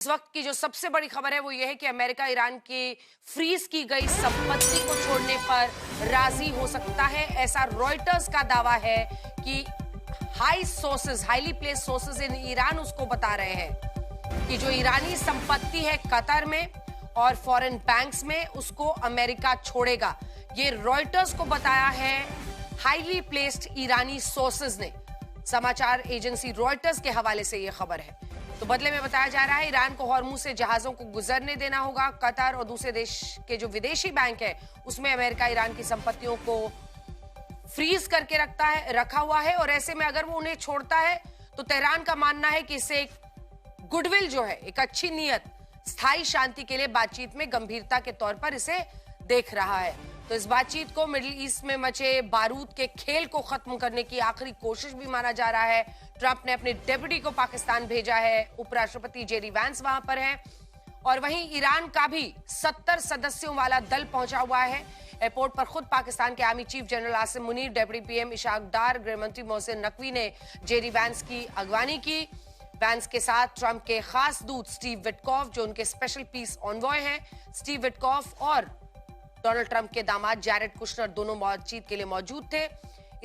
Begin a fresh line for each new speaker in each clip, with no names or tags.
इस वक्त की जो सबसे बड़ी खबर है वो ये है कि अमेरिका ईरान की फ्रीज की गई संपत्ति को छोड़ने पर राजी हो सकता है। ऐसा रॉयटर्स का दावा है कि highly place sources in Iran उसको बता रहे हैं कि जो ईरानी संपत्ति है कतर में और फॉरेन बैंक्स में उसको अमेरिका छोड़ेगा। ये रॉयटर्स को बताया है हाईली प्लेस्ड ईरानी सोर्सेज ने। समाचार एजेंसी रॉयटर्स के हवाले से यह खबर है। तो बदले में बताया जा रहा है ईरान को हॉर्मुज से जहाजों को गुजरने देना होगा। कतर और दूसरे देश के जो विदेशी बैंक है उसमें अमेरिका ईरान की संपत्तियों को फ्रीज करके रखा हुआ है और ऐसे में अगर वो उन्हें छोड़ता है तो तेहरान का मानना है कि इससे एक गुडविल जो है, एक अच्छी नीयत, स्थायी शांति के लिए बातचीत में गंभीरता के तौर पर इसे देख रहा है। तो इस बातचीत को मिडिल ईस्ट में मचे बारूद के खेल को खत्म करने की आखिरी कोशिश भी माना जा रहा है। ट्रंप ने अपने डेप्यूटी को पाकिस्तान भेजा है, उपराष्ट्रपति जेडी वैंस वहां पर हैं और वहीं ईरान का भी 70 सदस्यों वाला दल पहुंचा हुआ है। एयरपोर्ट पर खुद पाकिस्तान के army chief general Asim Munir, deputy PM Ishaq Dar, गृहमंत्री मोहसिन नकवी ने जेडी वैंस की अगवानी की। वैंस के साथ ट्रंप के खास दूत स्टीव विटकॉफ, जो उनके स्पेशल पीस ऑनवॉय हैं। स्टीव विटकॉफ और डोनाल्ड ट्रंप के दामाद जैरेड कुशनर दोनों बातचीत के लिए मौजूद थे।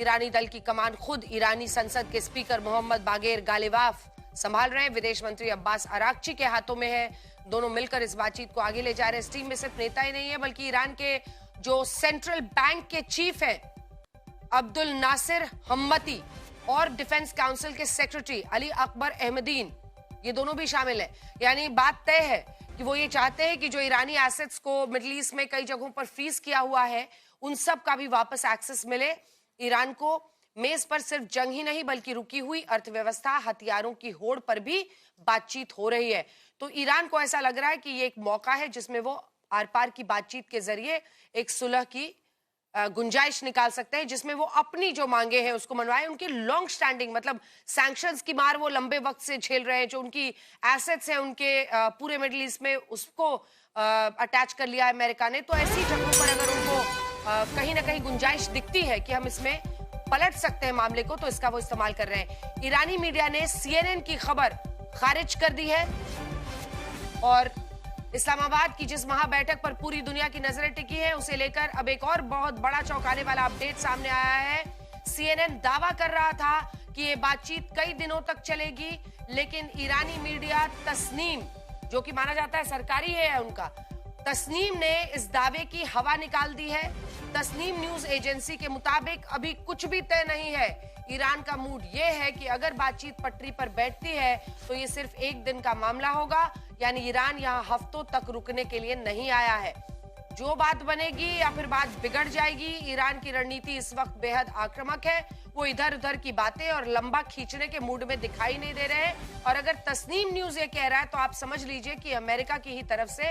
ईरानी दल की कमान खुद ईरानी संसद के स्पीकर मोहम्मद बागेर गालिबाफ संभाल रहे हैं। विदेश मंत्री अब्बास अराक्ची के हाथों में है। दोनों मिलकर इस बातचीत को आगे ले जा रहे हैं। इस टीम में सिर्फ नेता ही नहीं है बल्कि ईरान के जो सेंट्रल बैंक के चीफ हैं अब्दुल नासिर हम्मती और डिफेंस काउंसिल के सेक्रेटरी अली अकबर अहमदीन, ये दोनों भी शामिल हैं। यानी बात तय है कि वो ये चाहते हैं कि जो ईरानी एसेट्स को मिडिल ईस्ट में कई जगहों पर फ्रीज किया हुआ है उन सब का भी वापस एक्सेस मिले। ईरान को मेज पर सिर्फ जंग ही नहीं बल्कि रुकी हुई अर्थव्यवस्था, हथियारों की होड़ पर भी बातचीत हो रही है। तो ईरान को ऐसा लग रहा है कि ये एक मौका है जिसमें वो आर पार की बातचीत के जरिए एक सुलह की गुंजाइश निकाल सकते हैं, जिसमें वो अपनी जो मांगे हैं उसको मनवाएं। उनकी लॉन्ग स्टैंडिंग, मतलब सैंक्शंस की मार वो लंबे वक्त से झेल रहे हैं। जो उनकी एसेट्स हैं उनके पूरे मिडिल ईस्ट में, उसको अटैच कर लिया है अमेरिका ने। तो ऐसी जगहों पर अगर उनको कहीं ना कहीं गुंजाइश दिखती है कि हम इसमें पलट सकते हैं मामले को, तो इसका वो इस्तेमाल कर रहे हैं। ईरानी मीडिया ने CNN की खबर खारिज कर दी है और इस्लामाबाद की जिस महाबैठक पर पूरी दुनिया की नजरें टिकी हैं उसे लेकर अब एक और बहुत बड़ा चौंकाने वाला अपडेट सामने आया है। CNN दावा कर रहा था कि ये बातचीत कई दिनों तक चलेगी, लेकिन ईरानी मीडिया तस्नीम, जो कि माना जाता है सरकारी है उनका, तस्नीम ने इस दावे की हवा निकाल दी है। तस्नीम न्यूज एजेंसी के मुताबिक अभी कुछ भी तय नहीं है। ईरान का मूड ये है कि अगर बातचीत पटरी पर बैठती है तो ये सिर्फ एक दिन का मामला होगा, यानी ईरान यहाँ हफ्तों तक रुकने के लिए नहीं आया है। जो बात बनेगी या फिर बात बिगड़ जाएगी। ईरान की रणनीति इस वक्त बेहद आक्रामक है। वो इधर उधर की बातें और लंबा खींचने के मूड में दिखाई नहीं दे रहे हैं। और अगर तस्नीम न्यूज ये कह रहा है तो आप समझ लीजिए कि अमेरिका की ही तरफ से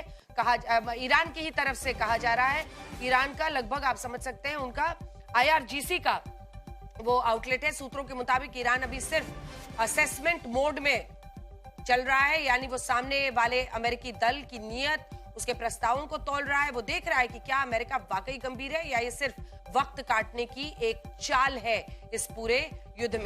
ईरान की ही तरफ से कहा जा रहा है। ईरान का लगभग आप समझ सकते हैं उनका IRGC का वो आउटलेट है। सूत्रों के मुताबिक ईरान अभी सिर्फ असेसमेंट मोड में चल रहा है, यानी वो सामने वाले अमेरिकी दल की नीयत, उसके प्रस्तावों को तौल रहा है। वो देख रहा है कि क्या अमेरिका वाकई गंभीर है या ये सिर्फ वक्त काटने की एक चाल है इस पूरे युद्ध में।